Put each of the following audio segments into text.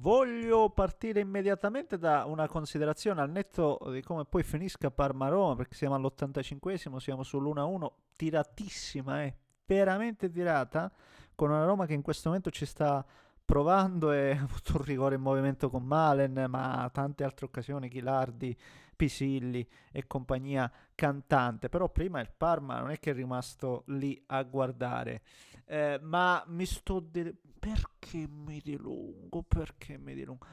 Voglio partire immediatamente da una considerazione al netto di come poi finisca Parma-Roma, perché siamo all'85esimo, siamo sull'1-1, tiratissima, veramente tirata, con una Roma che in questo momento ci sta provando e ha avuto un rigore in movimento con Malen, ma tante altre occasioni, Chilardi, Pisilli e compagnia cantante. Però prima il Parma non è che è rimasto lì a guardare. Ma mi sto... perché mi dilungo? Perché mi dilungo?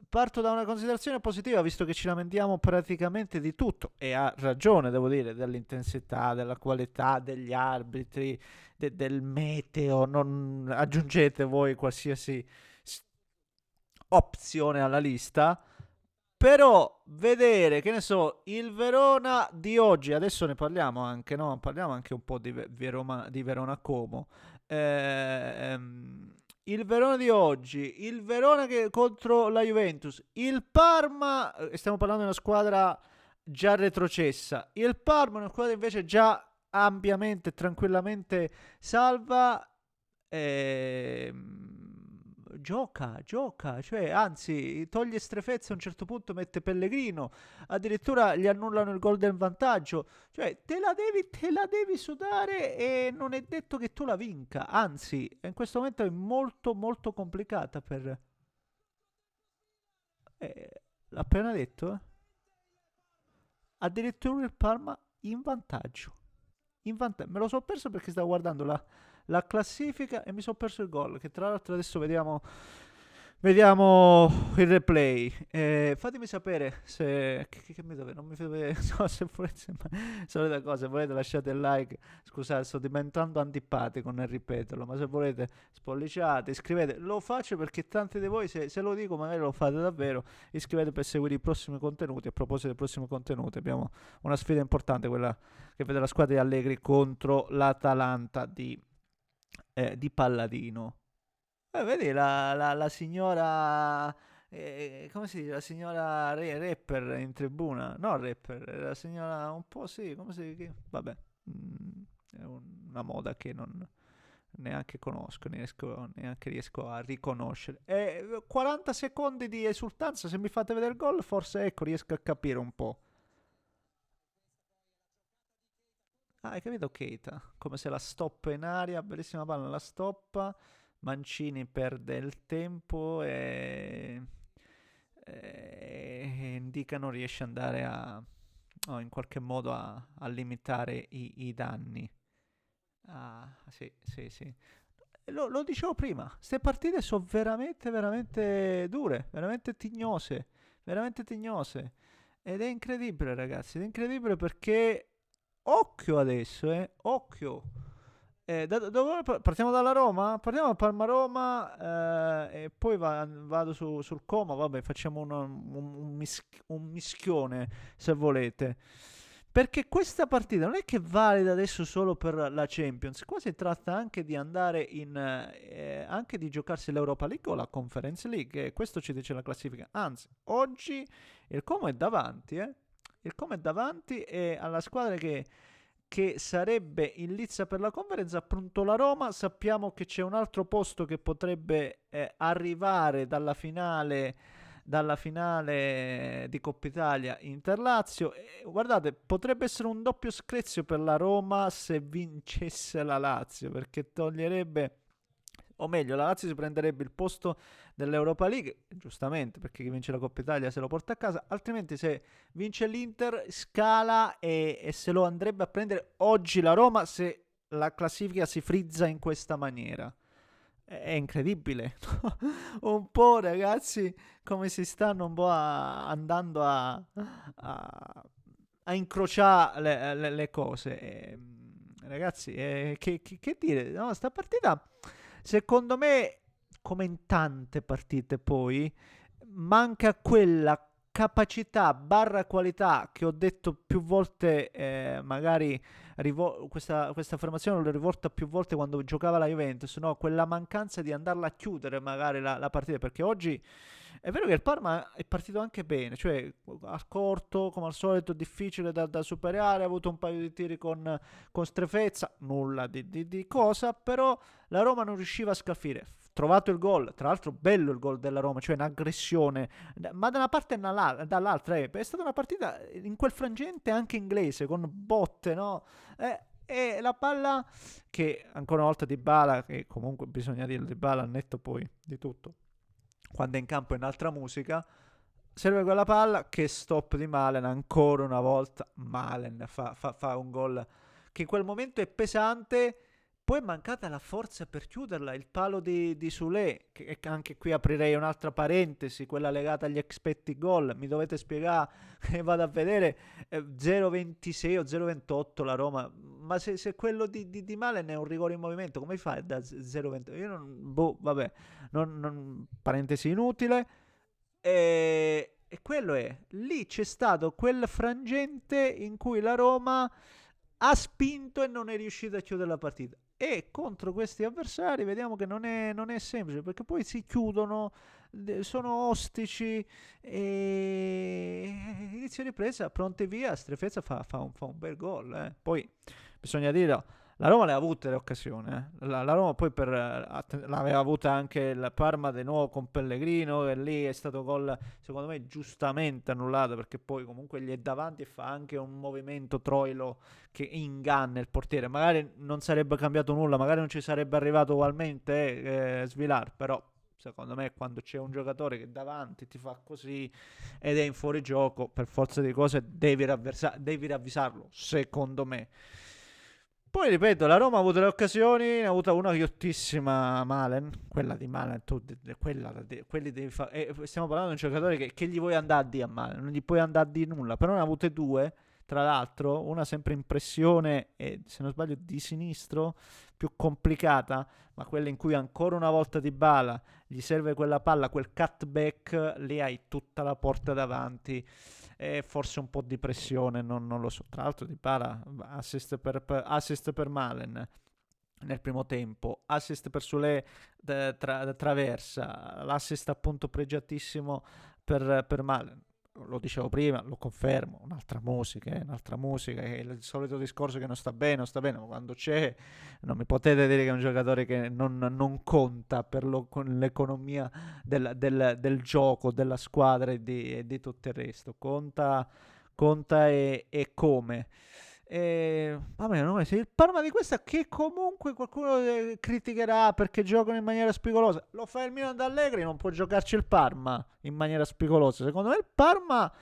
Parto da una considerazione positiva, visto che ci lamentiamo praticamente di tutto, e ha ragione, devo dire, dell'intensità, della qualità degli arbitri, del meteo, non aggiungete voi qualsiasi s- opzione alla lista, però vedere, che ne so, il Verona di oggi, adesso ne parliamo anche, no? Parliamo anche un po' di Verona Como. Il Verona di oggi, il Verona che contro la Juventus, il Parma, stiamo parlando di una squadra già retrocessa, il Parma è una squadra invece già ampiamente, tranquillamente salva. Gioca, cioè anzi toglie strefezze a un certo punto, mette Pellegrino, addirittura gli annullano il gol del vantaggio, cioè te la devi sudare e non è detto che tu la vinca, anzi in questo momento è molto molto complicata per... l'ha appena detto, eh? Addirittura il Parma in vantaggio. Me lo so perso perché stavo guardando la classifica e mi sono perso il gol. Che tra l'altro adesso vediamo il replay. Fatemi sapere se. Che mi dove? Non mi fate. No, se volete. Solita cosa, se volete lasciate il like. Scusate, sto diventando antipatico nel ripeterlo. Ma se volete spolliciate, iscrivete. Lo faccio perché tanti di voi, se lo dico, magari lo fate davvero. Iscrivete per seguire i prossimi contenuti. A proposito dei prossimi contenuti, abbiamo una sfida importante, quella che vede la squadra di Allegri contro l'Atalanta di Palladino. Vedi la signora, come si dice? La signora rapper in tribuna? No, rapper, la signora un po' sì, come si dice? Vabbè, è una moda che non neanche conosco, neanche riesco a riconoscere. 40 secondi di esultanza, se mi fate vedere il gol, forse ecco, riesco a capire un po'. Ah, hai capito Keita? Come se la stoppa in aria, bellissima palla, la stoppa, Mancini perde il tempo e indica non riesce ad andare a, o in qualche modo a limitare i danni. Ah, sì, sì, sì. Lo dicevo prima, queste partite sono veramente, veramente dure, veramente tignose, veramente tignose. Ed è incredibile, ragazzi, ed è incredibile perché occhio adesso, occhio. Partiamo dalla Roma? Partiamo da Parma-Roma e poi vado sul Como, vabbè, facciamo un mischione se volete. Perché questa partita non è che valida adesso solo per la Champions, qua si tratta anche di andare anche di giocarsi l'Europa League o la Conference League, e questo ci dice la classifica. Anzi, oggi il Como è davanti, Il Como è davanti e alla squadra che sarebbe in lizza per la conference, appunto la Roma. Sappiamo che c'è un altro posto che potrebbe arrivare dalla finale di Coppa Italia Inter-Lazio. Guardate, potrebbe essere un doppio screzio per la Roma se vincesse la Lazio, perché toglierebbe, o meglio, la Lazio si prenderebbe il posto dell'Europa League, giustamente, perché chi vince la Coppa Italia se lo porta a casa, altrimenti se vince l'Inter scala e se lo andrebbe a prendere oggi la Roma se la classifica si frizza in questa maniera. È incredibile. Un po', ragazzi, come si stanno un po' andando a incrociare le cose. Ragazzi, che dire? No, sta partita, secondo me, come in tante partite poi, manca quella capacità barra qualità che ho detto più volte, magari questa affermazione l'ho rivolta più volte quando giocava la Juventus, no? Quella mancanza di andarla a chiudere magari la partita, perché oggi è vero che il Parma è partito anche bene, cioè a corto, come al solito, difficile da superare, ha avuto un paio di tiri con strefezza, nulla di cosa, però la Roma non riusciva a scalfire. trovato il gol, tra l'altro bello il gol della Roma, cioè un'aggressione, ma da una parte e dall'altra, è stata una partita in quel frangente anche inglese, con botte, no? E la palla che ancora una volta Dybala, che comunque bisogna dire Dybala al netto poi di tutto, quando è in campo è un'altra musica, serve quella palla, che stop di Malen, ancora una volta Malen fa un gol che in quel momento è pesante. Poi è mancata la forza per chiuderla, il palo di Sule, che anche qui aprirei un'altra parentesi, quella legata agli expected goal, mi dovete spiegare, che vado a vedere, 0,26 o 0,28 la Roma, ma se quello di Malen è un rigore in movimento, come fai da 0,28? Io non, boh, vabbè, parentesi inutile. E quello è, lì c'è stato quel frangente in cui la Roma ha spinto e non è riuscita a chiudere la partita. E contro questi avversari vediamo che non è semplice, perché poi si chiudono, sono ostici e inizio ripresa, pronti via, Strefezza fa un bel gol. Poi bisogna dire, la Roma le ha avute le occasioni. La Roma poi l'aveva avuta anche il Parma di nuovo con Pellegrino, e lì è stato gol secondo me giustamente annullato, perché poi comunque gli è davanti e fa anche un movimento Troilo che inganna il portiere. Magari non sarebbe cambiato nulla, magari non ci sarebbe arrivato ugualmente Svilar, però secondo me quando c'è un giocatore che davanti ti fa così ed è in fuorigioco, per forza di cose devi ravvisarlo, secondo me. Poi ripeto, la Roma ha avuto le occasioni, ne ha avuta una ghiottissima Malen, quella di Malen, quelli devi fare. Stiamo parlando di un giocatore che gli vuoi andare a dire a Malen, non gli puoi andare a dire nulla, però ne ha avute due, tra l'altro, una sempre in pressione e se non sbaglio di sinistro, più complicata, ma quella in cui ancora una volta Dybala gli serve quella palla, quel cutback, lì hai tutta la porta davanti e forse un po' di pressione, non lo so. Tra l'altro Dybala assist per Malen nel primo tempo, assist per Sule traversa, l'assist appunto pregiatissimo per Malen. Lo dicevo prima, lo confermo, un'altra musica, è il solito discorso che non sta bene, ma quando c'è non mi potete dire che è un giocatore che non conta per l'economia del gioco, della squadra e di tutto il resto. Conta e come. Vabbè, no, se il Parma di questa che comunque qualcuno criticherà perché giocano in maniera spigolosa, lo fa il Milan d'Allegri, non può giocarci il Parma in maniera spigolosa. Secondo me il Parma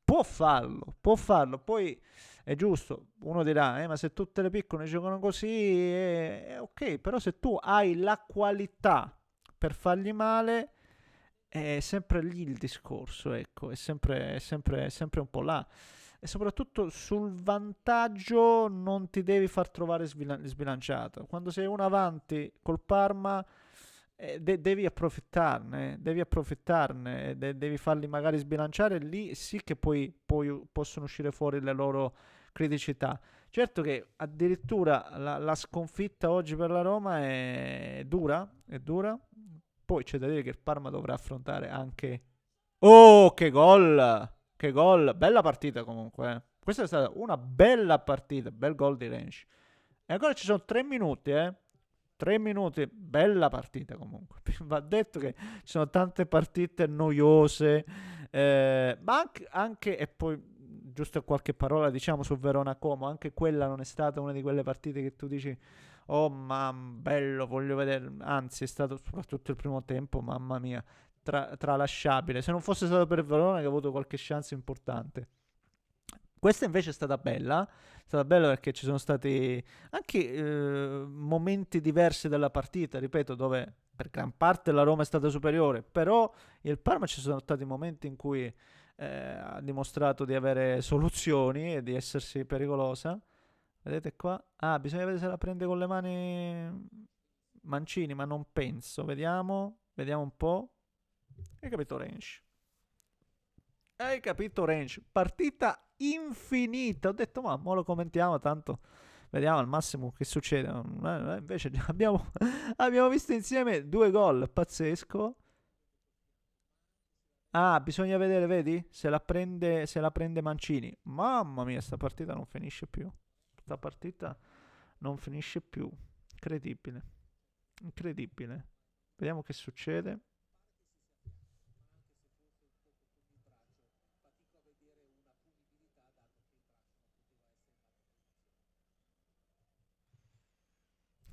può farlo. Poi è giusto, uno dirà, ma se tutte le piccole giocano così, è ok, però se tu hai la qualità per fargli male, è sempre lì il discorso, ecco, è sempre un po' là. E soprattutto sul vantaggio non ti devi far trovare sbilanciato. Quando sei uno avanti col Parma, devi approfittarne, devi farli magari sbilanciare, lì sì che poi possono uscire fuori le loro criticità. Certo che addirittura la sconfitta oggi per la Roma è dura. Poi c'è da dire che il Parma dovrà affrontare anche... Oh, che gol! Che gol! Bella partita comunque. Questa è stata una bella partita, bel gol di Rennes. E ancora ci sono 3 minuti, 3 minuti, bella partita comunque. Va detto che ci sono tante partite noiose, ma anche, e poi giusto qualche parola diciamo su Verona Como, anche quella non è stata una di quelle partite che tu dici oh ma bello, voglio vedere, anzi è stato soprattutto il primo tempo, mamma mia, tralasciabile, se non fosse stato per Verona che ha avuto qualche chance importante. Questa invece è stata bella perché ci sono stati anche momenti diversi della partita, ripeto, dove per gran parte la Roma è stata superiore, però il Parma ci sono stati momenti in cui ha dimostrato di avere soluzioni e di essersi pericolosa. Vedete qua? Ah, bisogna vedere se la prende con le mani Mancini, ma non penso. Vediamo un po'. Hai capito, Range? Partita infinita. Ho detto, ma lo commentiamo tanto. Vediamo al massimo che succede. Invece abbiamo visto insieme 2 gol. Pazzesco. Ah, bisogna vedere, vedi? Se la prende Mancini. Mamma mia, sta partita non finisce più. Sta partita non finisce più. Incredibile. Incredibile. Vediamo che succede.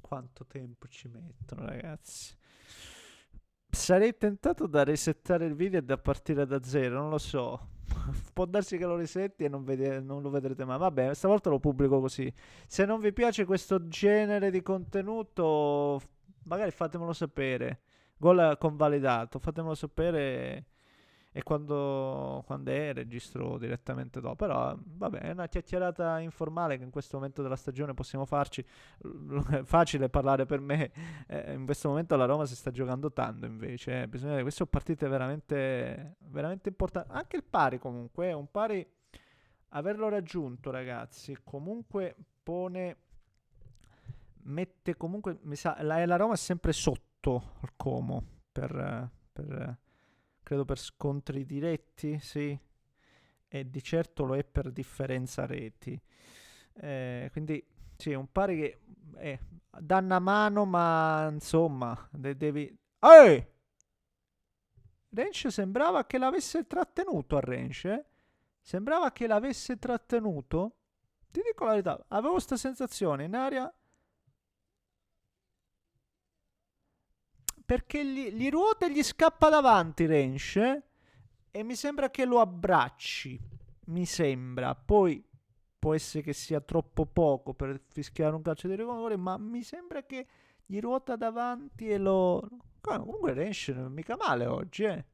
Quanto tempo ci mettono, ragazzi? Sarei tentato da resettare il video e da partire da zero, non lo so. Può darsi che lo resetti e non lo vedrete mai. Vabbè, stavolta lo pubblico così. Se non vi piace questo genere di contenuto, magari fatemelo sapere. Gol convalidato, fatemelo sapere e quando è registro direttamente dopo. Però vabbè, è una chiacchierata informale che in questo momento della stagione possiamo farci. È facile parlare per me. In questo momento la Roma si sta giocando tanto invece. Bisogna dire, queste sono partite veramente, veramente importanti. Anche il pari comunque, un pari averlo raggiunto ragazzi, comunque pone, mette comunque, mi sa, la Roma è sempre sotto al Como credo per scontri diretti, sì, e di certo lo è per differenza reti. Quindi sì, è un pari che danno a mano, ma insomma, devi... Ehi! Rensch sembrava che l'avesse trattenuto a Rensch, eh? Sembrava che l'avesse trattenuto. Ti dico la verità, avevo questa sensazione in aria perché gli ruota e gli scappa davanti Rensch e mi sembra che lo abbracci. Mi sembra. Poi può essere che sia troppo poco per fischiare un calcio di rigore, ma mi sembra che gli ruota davanti e lo... Comunque Rensch mica male oggi, eh.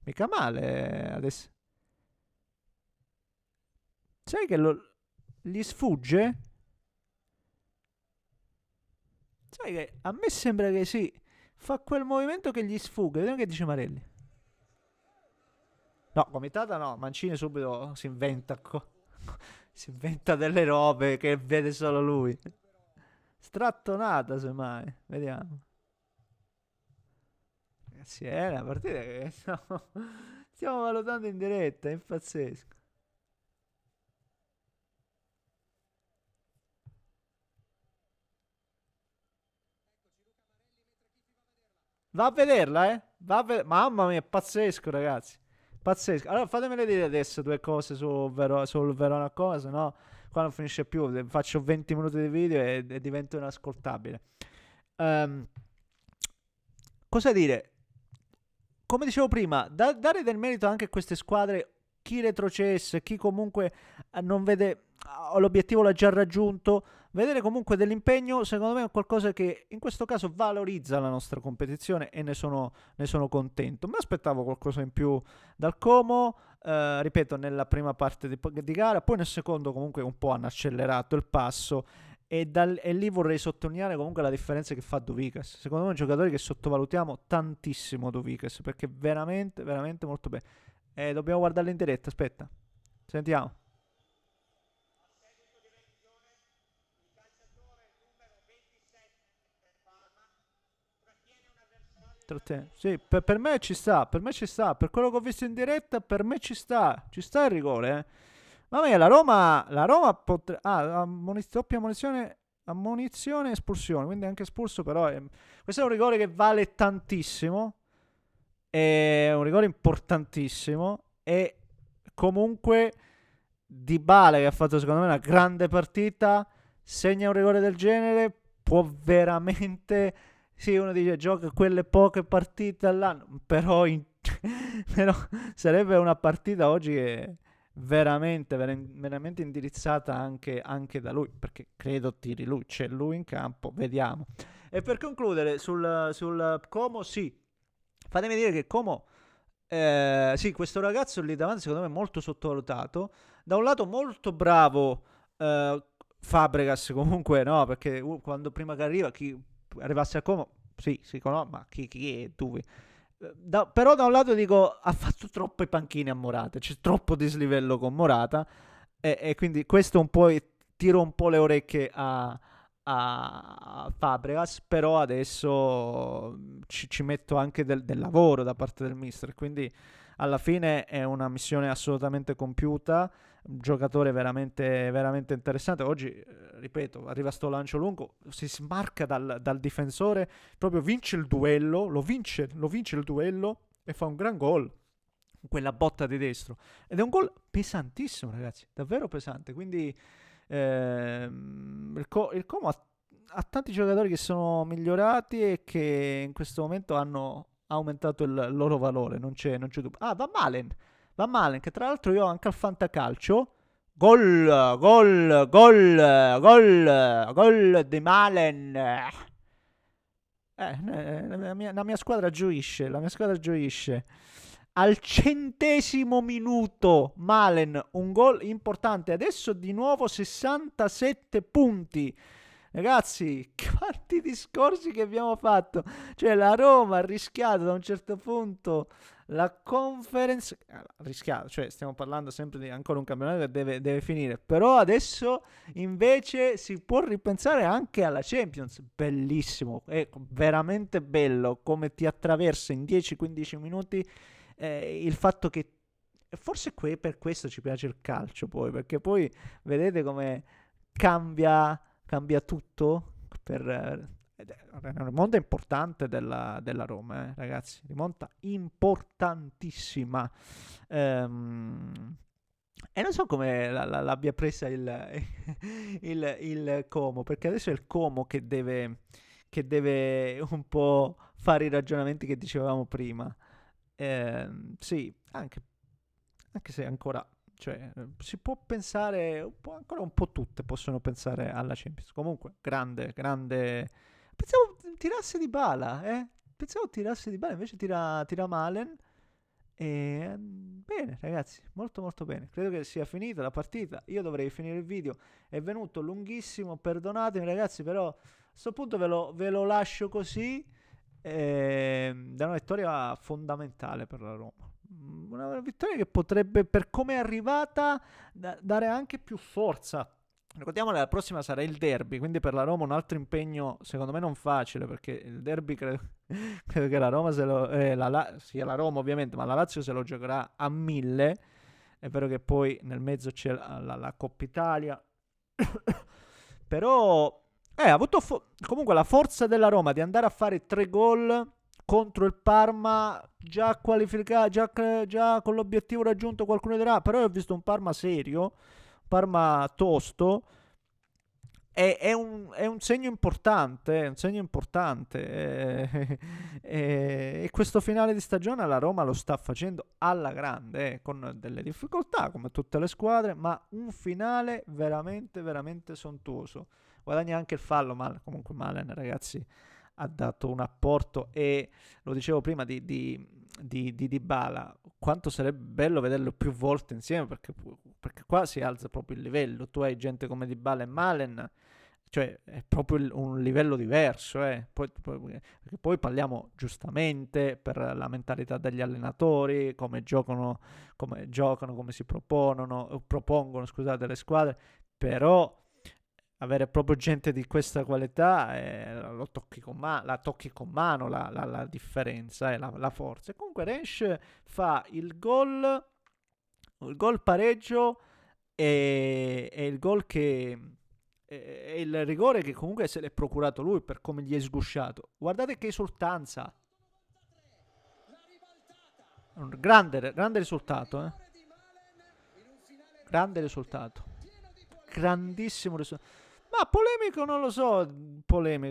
Mica male adesso. Sai che gli sfugge? Sai che a me sembra che sì. Fa quel movimento che gli sfugge. Vediamo che dice Marelli. No, gomitata no. Mancini subito si inventa. Si inventa delle robe che vede solo lui. Strattonata semmai. Vediamo. Ragazzi, è una partita che stiamo valutando in diretta. È pazzesco. Va a vederla, eh? Mamma mia, è pazzesco, ragazzi. Pazzesco. Allora, fatemele dire adesso due cose sul Verona cosa, no? Qua non finisce più. Faccio 20 minuti di video e divento inascoltabile. Ehm, cosa dire? Come dicevo prima, dare del merito anche a queste squadre, chi retrocesse, chi comunque non vede, l'obiettivo l'ha già raggiunto, vedere comunque dell'impegno, secondo me è qualcosa che in questo caso valorizza la nostra competizione e ne sono contento. Mi aspettavo qualcosa in più dal Como, ripeto, nella prima parte di gara, poi nel secondo comunque un po' hanno accelerato il passo e lì vorrei sottolineare comunque la differenza che fa Dovikas. Secondo me è un giocatore che sottovalutiamo tantissimo Dovikas perché veramente, veramente molto bene. Dobbiamo guardarlo in diretta, aspetta. Sentiamo. Sì, per me ci sta, per me ci sta. Per quello che ho visto in diretta, per me ci sta. Ci sta il rigore, eh. Mamma mia, la Roma potrebbe... Ah, doppia ammonizione e espulsione, quindi anche espulso, però... questo è un rigore che vale tantissimo, è un rigore importantissimo, e comunque Dybala, che ha fatto secondo me una grande partita, segna un rigore del genere, può veramente... Sì, uno dice gioca quelle poche partite all'anno, però, però sarebbe una partita oggi che veramente, veramente indirizzata anche da lui, perché credo tiri lui, c'è lui in campo, vediamo. E per concludere sul Como, sì, fatemi dire che Como, sì, questo ragazzo lì davanti secondo me è molto sottovalutato, da un lato molto bravo Fabregas comunque, no, perché quando prima che chi arrivasse a Como, sì, si conosce, ma chi è tu? Però da un lato dico ha fatto troppe panchine a Morata, c'è troppo dislivello con Morata e quindi questo un po' tiro un po' le orecchie a Fabregas, però adesso ci metto anche del lavoro da parte del mister, quindi alla fine è una missione assolutamente compiuta, un giocatore veramente, veramente interessante. Oggi, ripeto, arriva sto lancio lungo, si smarca dal difensore, proprio vince il duello, lo vince il duello e fa un gran gol, quella botta di destro. Ed è un gol pesantissimo, ragazzi, davvero pesante, quindi il Como ha tanti giocatori che sono migliorati e che in questo momento hanno aumentato il loro valore, non c'è dubbio. Ah, Van Malen, che tra l'altro io ho anche al Fantacalcio. Gol di Malen. La mia squadra gioisce, Al 100° minuto Malen, un gol importante. Adesso di nuovo 67 punti. Ragazzi, quanti discorsi che abbiamo fatto. Cioè la Roma ha rischiato da un certo punto la conference. Rischiato, cioè stiamo parlando sempre di ancora un campionato che deve finire. Però adesso invece si può ripensare anche alla Champions. Bellissimo, è veramente bello come ti attraversa in 10-15 minuti il fatto che forse per questo ci piace il calcio poi, perché poi vedete come cambia tutto è una rimonta importante della Roma, ragazzi, rimonta importantissima. E non so come l'abbia presa il Como, perché adesso è il Como che deve un po' fare i ragionamenti che dicevamo prima. Sì, anche se ancora, cioè, si può pensare ancora un po' tutte possono pensare alla Champions. Comunque, grande. Pensavo tirasse di bala, invece tira Malen. E bene, ragazzi, molto molto bene. Credo che sia finita la partita. Io dovrei finire il video. È venuto lunghissimo, perdonatemi, ragazzi, però a questo punto ve lo lascio così. Da una vittoria fondamentale per la Roma, una vittoria che potrebbe, per come è arrivata, dare anche più forza. Ricordiamo che la prossima sarà il derby, quindi per la Roma un altro impegno secondo me non facile, perché il derby credo che la Roma sia la Roma ovviamente, ma la Lazio se lo giocherà a 1000. È vero che poi nel mezzo c'è la Coppa Italia però ha avuto comunque la forza della Roma di andare a fare 3 gol contro il Parma, già qualificato, già con l'obiettivo raggiunto, qualcuno dirà, però ho visto un Parma serio, Parma tosto. È un segno importante, e questo finale di stagione la Roma lo sta facendo alla grande, con delle difficoltà come tutte le squadre, ma un finale veramente veramente sontuoso. Guadagna anche il fallo, ma comunque Malen, ragazzi, ha dato un apporto, e lo dicevo prima di Dybala, quanto sarebbe bello vederlo più volte insieme, perché qua si alza proprio il livello. Tu hai gente come Dybala e Malen, cioè è proprio un livello diverso, perché poi parliamo giustamente per la mentalità degli allenatori, come giocano, come si propongono, scusate, le squadre. Però avere proprio gente di questa qualità, la tocchi con mano la differenza, la forza. E comunque Rennes fa il gol pareggio, e il gol che è il rigore che comunque se l'è procurato lui per come gli è sgusciato. Guardate che esultanza, un grande risultato, grandissimo risultato. Ma polemico non lo so,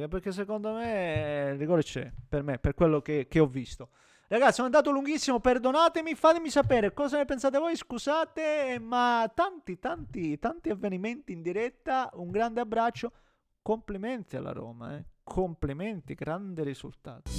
perché secondo me il rigore c'è, per me, per quello che ho visto. Ragazzi, sono andato lunghissimo, perdonatemi, fatemi sapere cosa ne pensate voi, scusate, ma tanti avvenimenti in diretta. Un grande abbraccio, complimenti alla Roma, complimenti, grande risultato.